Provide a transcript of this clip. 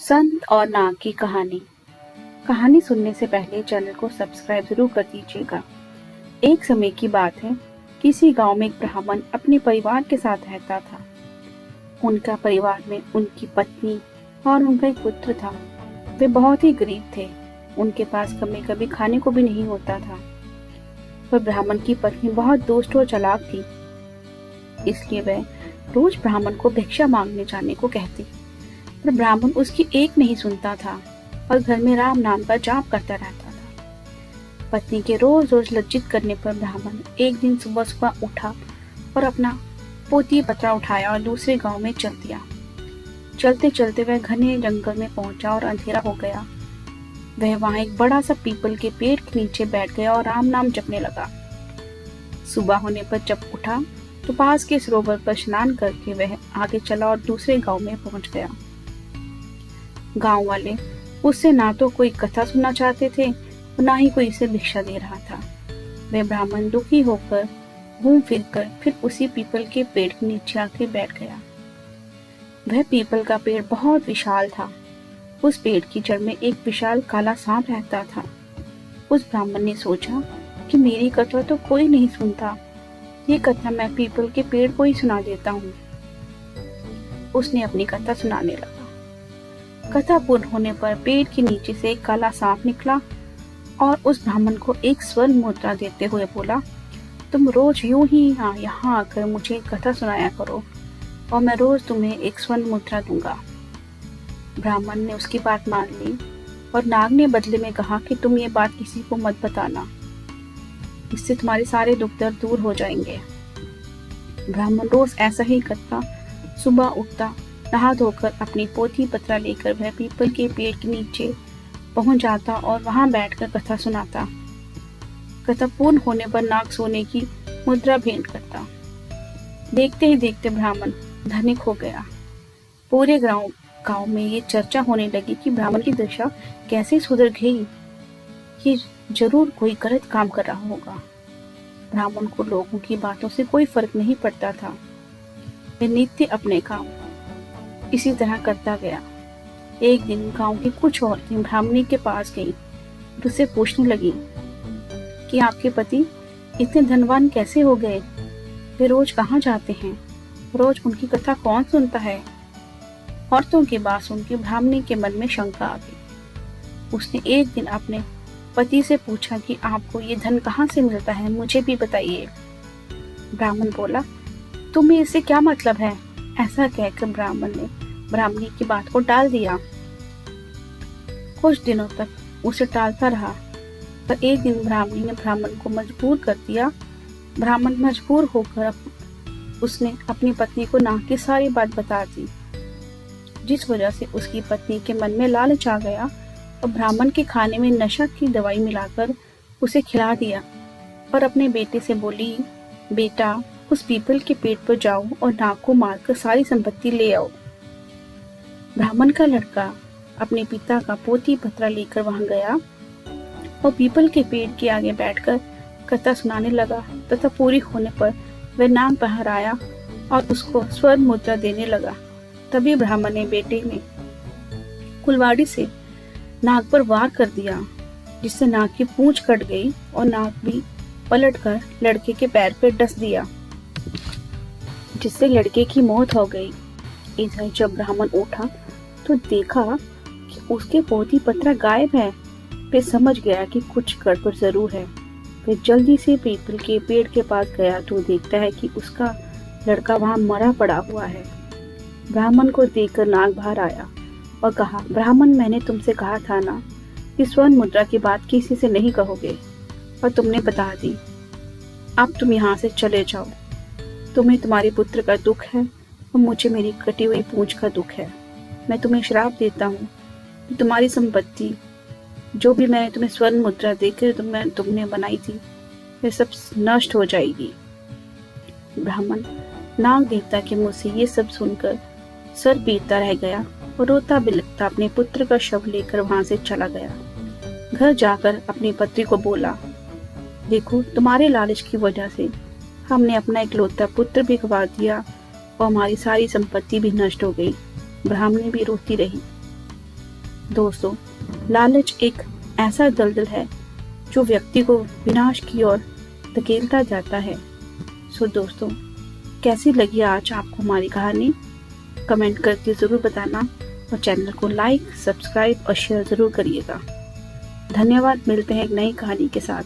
संत और नाग की कहानी। कहानी सुनने से पहले चैनल को सब्सक्राइब जरूर कर दीजिएगा। एक समय की बात है, किसी गांव में एक ब्राह्मण अपने परिवार के साथ रहता था। उनका परिवार में उनकी पत्नी और उनका एक पुत्र था। वे बहुत ही गरीब थे। उनके पास कभी कभी खाने को भी नहीं होता था। पर ब्राह्मण की पत्नी बहुत दुष्ट और चालाक थी, इसलिए वह रोज ब्राह्मण को भिक्षा मांगने जाने को कहती। पर ब्राह्मण उसकी एक नहीं सुनता था और घर में राम नाम का जाप करता रहता था। पत्नी के रोज रोज लज्जित करने पर ब्राह्मण एक दिन सुबह सुबह उठा और अपना पोती पत्रा उठाया और दूसरे गांव में चल दिया। चलते चलते वह घने जंगल में पहुंचा और अंधेरा हो गया। वह वहां एक बड़ा सा पीपल के पेड़ के नीचे बैठ गया और राम नाम जपने लगा। सुबह होने पर जब उठा तो पास के सरोवर पर स्नान करके वह आगे चला और दूसरे गांव में पहुंच गया। गांव वाले उससे ना तो कोई कथा सुनना चाहते थे और ना ही कोई इसे भिक्षा दे रहा था। वह ब्राह्मण दुखी होकर घूम फिर उसी पीपल के पेड़ के नीचे आके बैठ गया। वह पीपल का पेड़ बहुत विशाल था। उस पेड़ की जड़ में एक विशाल काला सांप रहता था। उस ब्राह्मण ने सोचा कि मेरी कथा तो कोई नहीं सुनता, ये कथा मैं पीपल के पेड़ को ही सुना देता हूँ। उसने अपनी कथा सुनाने लगा। कथा पूर्ण होने पर पेड़ के नीचे से एक काला सांप निकला और उस ब्राह्मण को एक स्वर्ण मुद्रा देते हुए बोला, तुम रोज यूं ही यहाँ आकर मुझे कथा सुनाया करो और मैं रोज तुम्हें एक स्वर्ण मुद्रा दूंगा। ब्राह्मण ने उसकी बात मान ली और नाग ने बदले में कहा कि तुम ये बात किसी को मत बताना, इससे तुम्हारे सारे दुख दर्द दूर हो जाएंगे। ब्राह्मण रोज ऐसा ही करता। सुबह उठता, नहा धोकर अपनी पोथी पत्रा लेकर वह पीपल के पेड़ के नीचे पहुंच जाता और वहां बैठकर कथा सुनाता। कथा पूर्ण होने पर नाग सोने की मुद्रा भेंट करता। देखते ही देखते ब्राह्मण धनिक हो गया। पूरे गांव में ये चर्चा होने लगी कि ब्राह्मण की दशा कैसे सुधर गई। ये जरूर कोई गलत काम कर रहा होगा। ब्राह्मण को लोगों की बातों से कोई फर्क नहीं पड़ता था। वह नित्य अपने काम इसी तरह करता गया। एक दिन गांव की कुछ औरतें ब्राह्मणी के पास गईं और उससे पूछने लगी कि आपके पति इतने धनवान कैसे हो गए? वे रोज कहाँ जाते हैं? रोज उनकी कथा कौन सुनता है? औरतों की बात सुनकर ब्राह्मणी के मन में शंका आ गई। उसने एक दिन अपने पति से पूछा कि आपको ये धन कहाँ से मिलता है, मुझे भी बताइए। ब्राह्मण बोला, तुम्हें इससे क्या मतलब है? ऐसा कहकर ब्राह्मण ने ब्राह्मणी की बात को टाल दिया। कुछ दिनों तक उसे टालता रहा, पर एक दिन ब्राह्मणी ने ब्राह्मण को मजबूर कर दिया। ब्राह्मण मजबूर होकर उसने अपनी पत्नी को नाग की सारी बात बता दी, जिस वजह से उसकी पत्नी के मन में लालच आ गया और ब्राह्मण के खाने में नशा की दवाई मिलाकर उसे खिला दिया और अपने बेटे से बोली, बेटा उस पीपल के पेड़ पर जाओ और नाग को मारकर सारी संपत्ति ले आओ। ब्राह्मण का लड़का अपने पिता का पोथी पत्रा लेकर वहां गया और पीपल के पेड़ के आगे बैठकर कथा सुनाने लगा तथा पूरी होने पर वह नाग बाहर आया और उसको स्वर्ण मुद्रा देने लगा। तभी ब्राह्मण ने बेटे ने कुल्हाड़ी से नाग पर वार कर दिया, जिससे नाग की पूंछ कट गई और नाग भी पलटकर लड़के के पैर पर डस दिया, जिससे लड़के की मौत हो गई। इधर जब ब्राह्मण उठा तो देखा कि उसके पोथी पत्रा गायब है। फिर समझ गया कि कुछ गड़बड़ जरूर है। फिर जल्दी से पीपल के पेड़ के पास गया तो देखता है कि उसका लड़का वहां मरा पड़ा हुआ है। ब्राह्मण को देखकर नाग बाहर आया और कहा, ब्राह्मण मैंने तुमसे कहा था ना कि स्वर्ण मुद्रा की बात किसी से नहीं कहोगे, और तुमने बता दी। अब तुम यहाँ से चले जाओ। तुम्हें तुम्हारे पुत्र का दुख है और मुझे मेरी कटी हुई पूंछ का दुख है। मैं तुम्हें श्राप देता हूँ कि तुम्हारी संपत्ति, जो भी मैंने तुम्हें स्वर्ण मुद्रा देकर तुमने बनाई थी, वह सब नष्ट हो जाएगी। ब्राह्मण नाग देवता के मुंह से ये सब सुनकर सर पीटता रह गया और रोता बिलखता अपने पुत्र का शव लेकर वहां से चला गया। घर जाकर अपनी पत्नी को बोला, देखो तुम्हारे लालच की वजह से हमने अपना इकलौता पुत्र भी गवा दिया और हमारी सारी संपत्ति भी नष्ट हो गई। ब्राह्मणी भी रोती रही। दोस्तों, लालच एक ऐसा दलदल है जो व्यक्ति को विनाश की ओर धकेलता जाता है। सो दोस्तों, कैसी लगी आज आपको हमारी कहानी? कमेंट करके ज़रूर बताना और चैनल को लाइक, सब्सक्राइब और शेयर ज़रूर करिएगा। धन्यवाद। मिलते हैं एक नई कहानी के साथ।